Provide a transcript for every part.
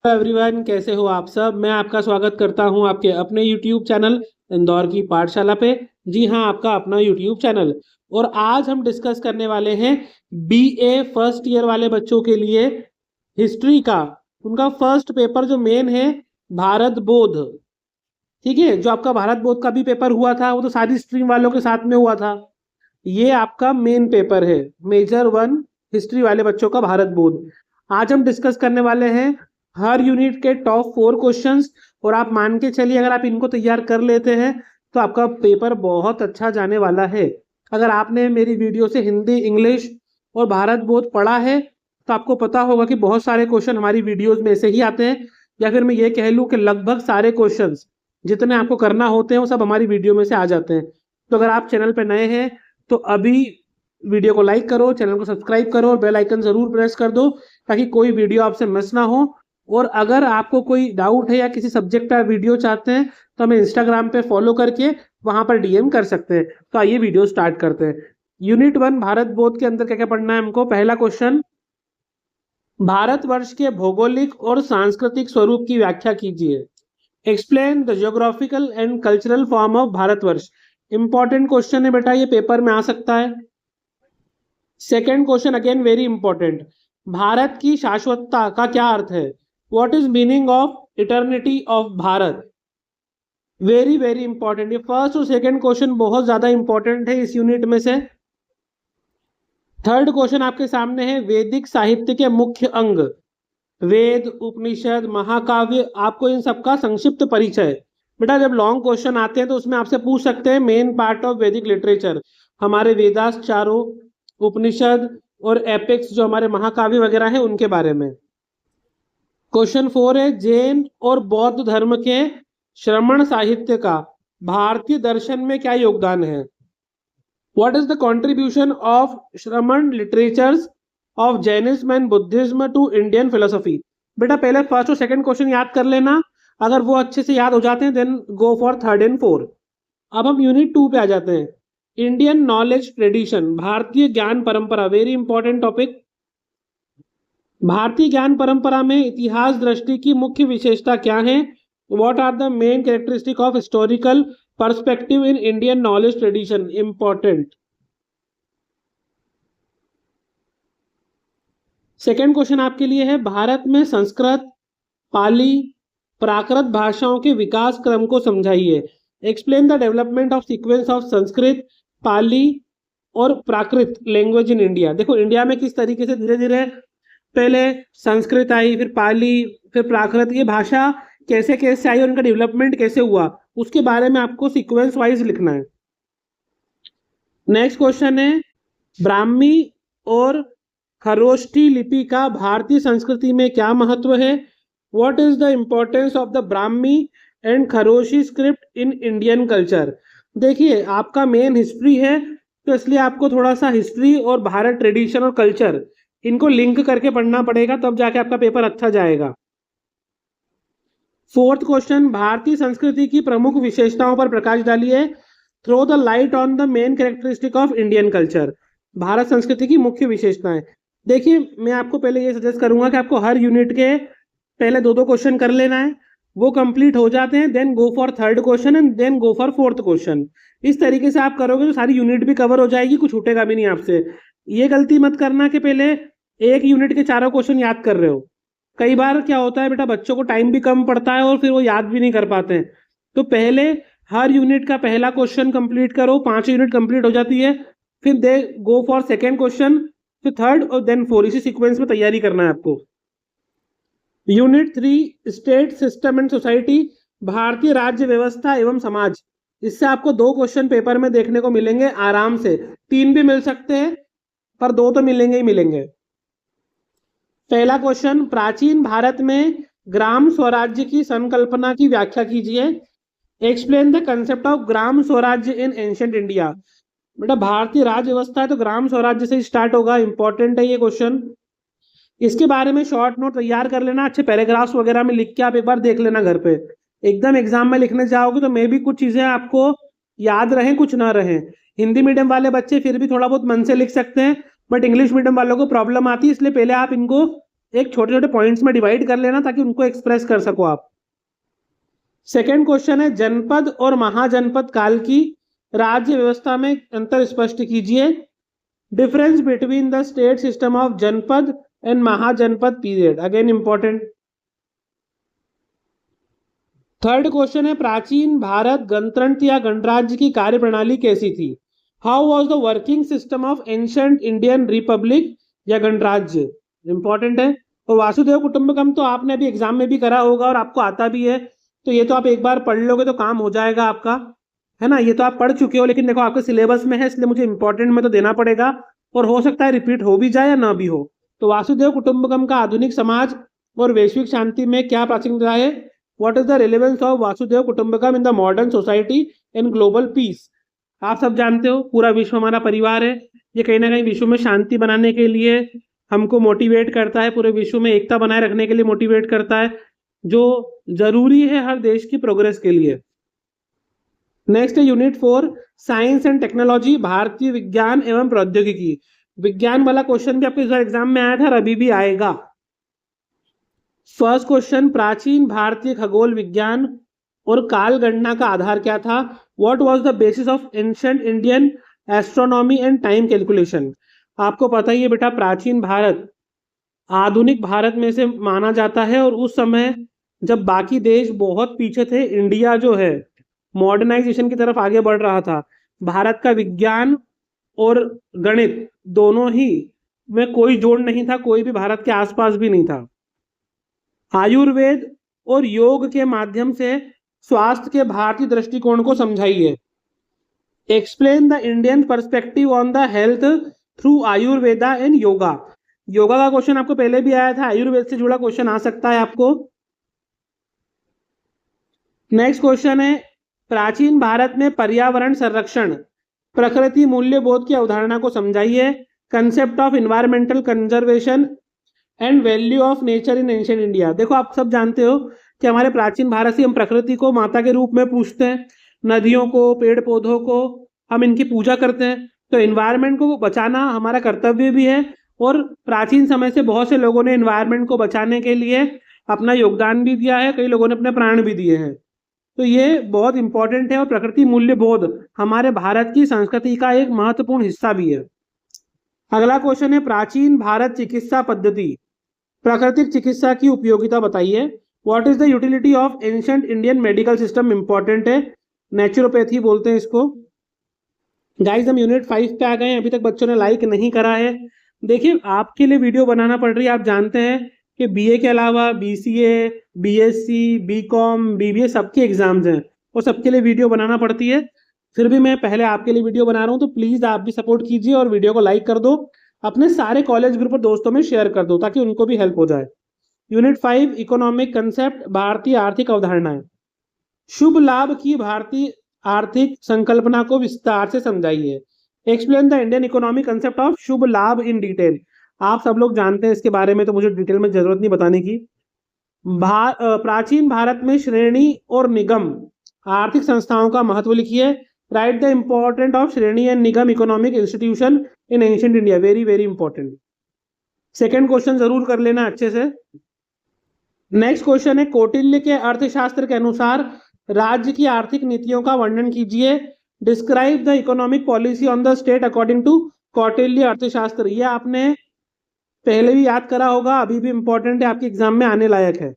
Everyone, कैसे हो आप सब। मैं आपका स्वागत करता हूं आपके अपने YouTube चैनल इंदौर की पाठशाला पे। जी हाँ, आपका अपना YouTube चैनल। और आज हम डिस्कस करने वाले हैं BA फर्स्ट ईयर वाले बच्चों के लिए हिस्ट्री का उनका फर्स्ट पेपर जो मेन है, भारत बोध। ठीक है, जो आपका भारत बोध का भी पेपर हुआ था वो तो सारी स्ट्रीम वालों के साथ में हुआ था। ये आपका मेन पेपर है, मेजर 1 हिस्ट्री वाले बच्चों का भारत बोध। आज हम डिस्कस करने वाले हैं हर यूनिट के टॉप 4 क्वेश्चंस। और आप मान के चलिए, अगर आप इनको तैयार कर लेते हैं तो आपका पेपर बहुत अच्छा जाने वाला है। अगर आपने मेरी वीडियो से हिंदी, इंग्लिश और भारत बोध पढ़ा है तो आपको पता होगा कि बहुत सारे क्वेश्चन हमारी वीडियोज में से ही आते हैं, या फिर मैं ये कह लूँ कि लगभग सारे क्वेश्चन जितने आपको करना होते हैं वो सब हमारी वीडियो में से आ जाते हैं। तो अगर आप चैनल पर नए हैं तो अभी वीडियो को लाइक करो, चैनल को सब्सक्राइब करो और बेल आइकन जरूर प्रेस कर दो ताकि कोई वीडियो आपसे मिस ना हो। और अगर आपको कोई डाउट है या किसी सब्जेक्ट का वीडियो चाहते हैं तो हमें इंस्टाग्राम पे फॉलो करके वहां पर DM कर सकते हैं। तो आइए वीडियो स्टार्ट करते हैं। यूनिट 1 भारत बोध के अंदर क्या क्या पढ़ना है हमको। पहला क्वेश्चन, भारतवर्ष के भौगोलिक और सांस्कृतिक स्वरूप की व्याख्या कीजिए। Explain the geographical and cultural form of Bharatvarsh. Important question है बेटा, ये पेपर में आ सकता है। Second question again very important, Bharat की शाश्वतता का क्या अर्थ है। What is meaning of eternity of Bharat. Very very important. ये फर्स्ट और सेकेंड क्वेश्चन बहुत ज्यादा इंपॉर्टेंट है इस यूनिट में से। थर्ड क्वेश्चन आपके सामने है, वैदिक साहित्य के मुख्य अंग। वेद, उपनिषद, महाकाव्य, आपको इन सबका संक्षिप्त परिचय। बेटा जब लॉन्ग क्वेश्चन आते हैं तो उसमें आपसे पूछ सकते हैं मेन पार्ट ऑफ वैदिक लिटरेचर, हमारे वेदास चारों, उपनिषद और एपिक्स जो हमारे महाकाव्य वगैरह हैं उनके बारे में। क्वेश्चन 4 है, जैन और बौद्ध धर्म के श्रमण साहित्य का भारतीय दर्शन में क्या योगदान है। What is the contribution of Shramana literatures of Jainism and Buddhism to Indian philosophy. बेटा पहले फर्स्ट और सेकंड क्वेश्चन याद कर लेना, अगर वो अच्छे से याद हो जाते हैं then go for third and fourth. अब हम यूनिट 2 पे आ जाते हैं, इंडियन नॉलेज ट्रेडिशन, भारतीय ज्ञान परंपरा। Very important topic. भारतीय ज्ञान परंपरा में इतिहास दृष्टि की मुख्य विशेषता क्या है। What are the main characteristic of historical perspective in Indian knowledge tradition. Important. Second question आपके लिए है, भारत में संस्कृत, पाली, प्राकृत भाषाओं के विकास क्रम को समझाइए। Explain the development of sequence of Sanskrit, Pali और प्राकृत लैंग्वेज इन इंडिया। देखो इंडिया में किस तरीके से धीरे धीरे पहले संस्कृत आई, फिर पाली, फिर प्राकृत, ये भाषा कैसे कैसे आई और उनका डेवलपमेंट कैसे हुआ उसके बारे में आपको सीक्वेंस वाइज लिखना है। नेक्स्ट क्वेश्चन है, ब्राह्मी और खरोष्ठी लिपि का भारतीय संस्कृति में क्या महत्व है। What is the importance of the Brahmi and Kharoshthi script in Indian culture. देखिए आपका मेन हिस्ट्री है तो इसलिए आपको थोड़ा सा हिस्ट्री और भारत ट्रेडिशन और कल्चर इनको लिंक करके पढ़ना पड़ेगा, तब जाके आपका पेपर अच्छा जाएगा। फोर्थ क्वेश्चन, भारतीय संस्कृति की प्रमुख विशेषताओं पर प्रकाश डालिए। Throw the light on the main characteristic of Indian culture. Bharat संस्कृति की मुख्य विशेषताएं। देखिए मैं आपको पहले ये सजेस्ट करूंगा कि आपको हर यूनिट के पहले 2-2 क्वेश्चन कर लेना है, वो कंप्लीट हो जाते हैं then go for third question and then go for fourth question. इस तरीके से आप करोगे तो सारी यूनिट भी कवर हो जाएगी, कुछ छूटेगा भी नहीं आपसे। ये गलती मत करना कि पहले एक यूनिट के चारों क्वेश्चन याद कर रहे हो। कई बार क्या होता है बेटा, बच्चों को टाइम भी कम पड़ता है और फिर वो याद भी नहीं कर पाते हैं। तो पहले हर यूनिट का पहला क्वेश्चन कंप्लीट करो, 5 यूनिट कंप्लीट हो जाती है, फिर दे गो फॉर सेकेंड क्वेश्चन, फिर थर्ड और देन फोर्थ। इसी सीक्वेंस में तैयारी करना है आपको। Unit 3 state system and society, भारतीय राज्य व्यवस्था एवं समाज। इससे आपको 2 क्वेश्चन पेपर में देखने को मिलेंगे आराम से, 3 भी मिल सकते हैं पर 2 तो मिलेंगे ही मिलेंगे। पहला क्वेश्चन, प्राचीन भारत में ग्राम स्वराज्य की संकल्पना की व्याख्या कीजिए। Explain the concept of gram स्वराज्य इन एंशिएंट इंडिया। बेटा भारतीय राज्य व्यवस्था है तो ग्राम स्वराज्य से स्टार्ट होगा, इंपॉर्टेंट है ये क्वेश्चन। इसके बारे में शॉर्ट नोट तैयार कर लेना, अच्छे पैराग्राफ्स वगैरह में लिख के आप एक बार देख लेना घर पे। एकदम एग्जाम में लिखने जाओगे तो मे भी कुछ चीजें आपको याद रहें कुछ ना रहें। हिंदी मीडियम वाले बच्चे फिर भी थोड़ा बहुत मन से लिख सकते हैं, बट इंग्लिश मीडियम वालों को प्रॉब्लम आती है, इसलिए पहले आप इनको एक छोटे छोटे पॉइंट्स में डिवाइड कर लेना ताकि उनको एक्सप्रेस कर सको आप। सेकेंड क्वेश्चन है, जनपद और महाजनपद काल की राज्य व्यवस्था में अंतर स्पष्ट कीजिए। Difference between the state system of Janapada and Mahajanapada period, again important. Third question है, प्राचीन भारत गणतंत्र या गणराज्य की कार्य प्रणाली कैसी थी? How was the working system of ancient Indian Republic या गणराज्य, इंपॉर्टेंट है। तो वासुदेव कुटुंबकम तो आपने अभी एग्जाम में भी करा होगा और आपको आता भी है, तो ये तो आप एक बार पढ़ लोगे तो काम हो जाएगा आपका, है ना। ये तो आप पढ़ चुके हो, लेकिन देखो आपके सिलेबस में है इसलिए मुझे इंपॉर्टेंट में तो देना पड़ेगा, और हो सकता है रिपीट हो भी जाए या ना भी हो। तो वासुदेव कुटुंबकम का आधुनिक समाज और वैश्विक शांति में क्या प्रासंगिकता है? What is the relevance of Vasudev Kutumbakam in the modern society and global peace? आप सब जानते हो पूरा विश्व हमारा परिवार है, ये कहीं ना कहीं विश्व में शांति बनाने के लिए हमको मोटिवेट करता है, पूरे विश्व में एकता बनाए रखने के लिए मोटिवेट करता है, जो जरूरी है हर देश की प्रोग्रेस के लिए। नेक्स्ट है यूनिट 4, साइंस एंड टेक्नोलॉजी, भारतीय विज्ञान एवं प्रौद्योगिकी। विज्ञान वाला क्वेश्चन भी आपके इस बार एग्जाम में आया था और अभी भी आएगा। फर्स्ट क्वेश्चन, प्राचीन भारतीय खगोल विज्ञान और काल गणना का आधार क्या था? What was the basis of ancient Indian astronomy and time calculation? आपको पता ही है बेटा, प्राचीन भारत आधुनिक भारत में से माना जाता है, और उस समय जब बाकी देश बहुत पीछे थे, इंडिया जो है मॉडर्नाइजेशन की तरफ आगे बढ़ रहा था। भारत का विज्ञान और गणित दोनों ही में कोई जोड़ नहीं था, कोई भी भारत के आसपास भी नहीं था। आयुर्वेद और योग के माध्यम से स्वास्थ्य के भारतीय दृष्टिकोण को समझाइए। Explain the Indian perspective on the health through Ayurveda and yoga. Yoga का क्वेश्चन आपको पहले भी आया था, आयुर्वेद से जुड़ा क्वेश्चन आ सकता है आपको। नेक्स्ट क्वेश्चन है, प्राचीन भारत में पर्यावरण संरक्षण प्रकृति मूल्य बोध की अवधारणा को समझाइए। Concept of environmental conservation and value of nature in ancient India. देखो आप सब जानते हो कि हमारे प्राचीन भारत से हम प्रकृति को माता के रूप में पूजते हैं, नदियों को, पेड़ पौधों को हम इनकी पूजा करते हैं, तो इन्वायरमेंट को बचाना हमारा कर्तव्य भी है, और प्राचीन समय से बहुत से लोगों ने इन्वायरमेंट को बचाने के लिए अपना योगदान भी दिया है, कई लोगों ने अपने प्राण भी दिए हैं। तो ये बहुत इंपॉर्टेंट है, और प्रकृति मूल्य बोध हमारे भारत की संस्कृति का एक महत्वपूर्ण हिस्सा भी है। अगला क्वेश्चन है, प्राचीन भारत चिकित्सा पद्धति प्राकृतिक चिकित्सा की उपयोगिता बताइए। What is the utility of ancient Indian medical system, important है, नेचुरोपैथी बोलते हैं इसको। गाइस हम यूनिट 5 पे आ गए हैं, अभी तक बच्चों ने लाइक नहीं करा है। देखिए आपके लिए वीडियो बनाना पड़ रही है, आप जानते हैं कि बीए के अलावा बीसीए, बीएससी, बीकॉम, बीबीए सबके एग्जाम्स हैं, और सबके लिए वीडियो बनाना पड़ती है। फिर भी मैं पहले आपके लिए वीडियो बना रहा हूँ, तो प्लीज़ आप भी सपोर्ट कीजिए और वीडियो को लाइक कर दो, अपने सारे कॉलेज ग्रुप और दोस्तों में शेयर कर दो ताकि उनको भी हेल्प हो जाए। यूनिट 5, इकोनॉमिक कंसेप्ट, भारतीय आर्थिक अवधारणाएं। शुभ लाभ की भारतीय आर्थिक संकल्पना को विस्तार से समझाइए। Explain the Indian economic concept of Shubh Labh in detail. आप सब लोग जानते हैं इसके बारे में, तो मुझे डिटेल में जरूरत नहीं बताने की। प्राचीन भारत में श्रेणी और निगम आर्थिक संस्थाओं का महत्व लिखिए। राइट द इंपॉर्टेंट ऑफ श्रेणी and Nigam economic institution in ancient India, very very important. Second question जरूर कर लेना अच्छे से। नेक्स्ट क्वेश्चन है, कौटिल्य के अर्थशास्त्र के अनुसार राज्य की आर्थिक नीतियों का वर्णन कीजिए। Describe the economic policy on the state according to Kautilya Arthashastra. ये आपने पहले भी याद करा होगा, अभी भी इंपॉर्टेंट है, आपके एग्जाम में आने लायक है।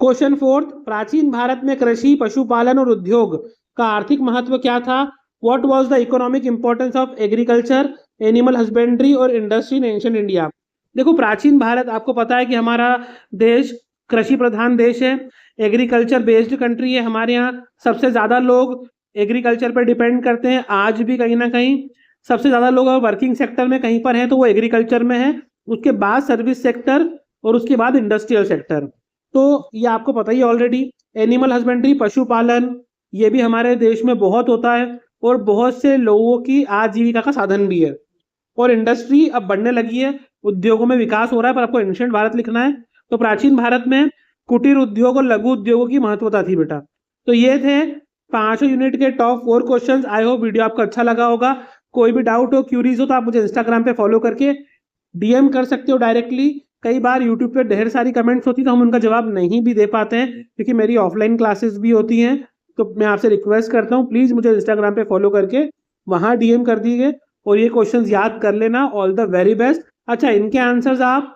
क्वेश्चन 4, प्राचीन भारत में कृषि, पशुपालन और उद्योग का आर्थिक महत्व क्या था? What was the economic importance of agriculture, animal husbandry और इंडस्ट्री इन एंशिएंट इंडिया? देखो प्राचीन भारत, आपको पता है कि हमारा देश कृषि प्रधान देश है, एग्रीकल्चर बेस्ड कंट्री है। हमारे यहाँ सबसे ज़्यादा लोग एग्रीकल्चर पर डिपेंड करते हैं, आज भी कहीं ना कहीं सबसे ज़्यादा लोग वर्किंग सेक्टर में कहीं पर हैं तो वो एग्रीकल्चर में है, उसके बाद सर्विस सेक्टर और उसके बाद इंडस्ट्रियल सेक्टर। तो ये आपको पता ही ऑलरेडी। एनिमल हस्बेंड्री, पशुपालन, ये भी हमारे देश में बहुत होता है और बहुत से लोगों की आजीविका का साधन भी है। और इंडस्ट्री अब बढ़ने लगी है, उद्योगों में विकास हो रहा है, पर आपको एंशिएंट भारत लिखना है। तो प्राचीन भारत में कुटीर उद्योग और लघु उद्योगों की महत्वता थी बेटा। तो ये थे 5 यूनिट के top 4 questions. I hope video आपको अच्छा लगा होगा। कोई भी डाउट हो, क्यूरीज हो, तो आप मुझे इंस्टाग्राम पे फॉलो करके डीएम कर सकते हो डायरेक्टली, कई बार यूट्यूब पे ढेर सारी कमेंट्स होती है तो हम उनका जवाब नहीं भी दे पाते हैं, क्योंकि मेरी ऑफलाइन क्लासेस भी होती हैं। तो मैं आपसे रिक्वेस्ट करता हूँ, प्लीज़ मुझे इंस्टाग्राम पे फॉलो करके वहाँ डीएम कर दीजिए और ये क्वेश्चंस याद कर लेना। All the very best. अच्छा, इनके आंसर्स आप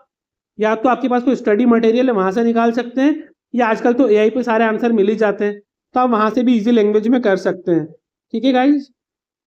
या तो आपके पास कोई स्टडी मटेरियल है वहाँ से निकाल सकते हैं, या आजकल तो एआई पे सारे आंसर मिल ही जाते हैं, तो आप वहाँ से भी इजी लैंग्वेज में कर सकते हैं। ठीक है गाइज।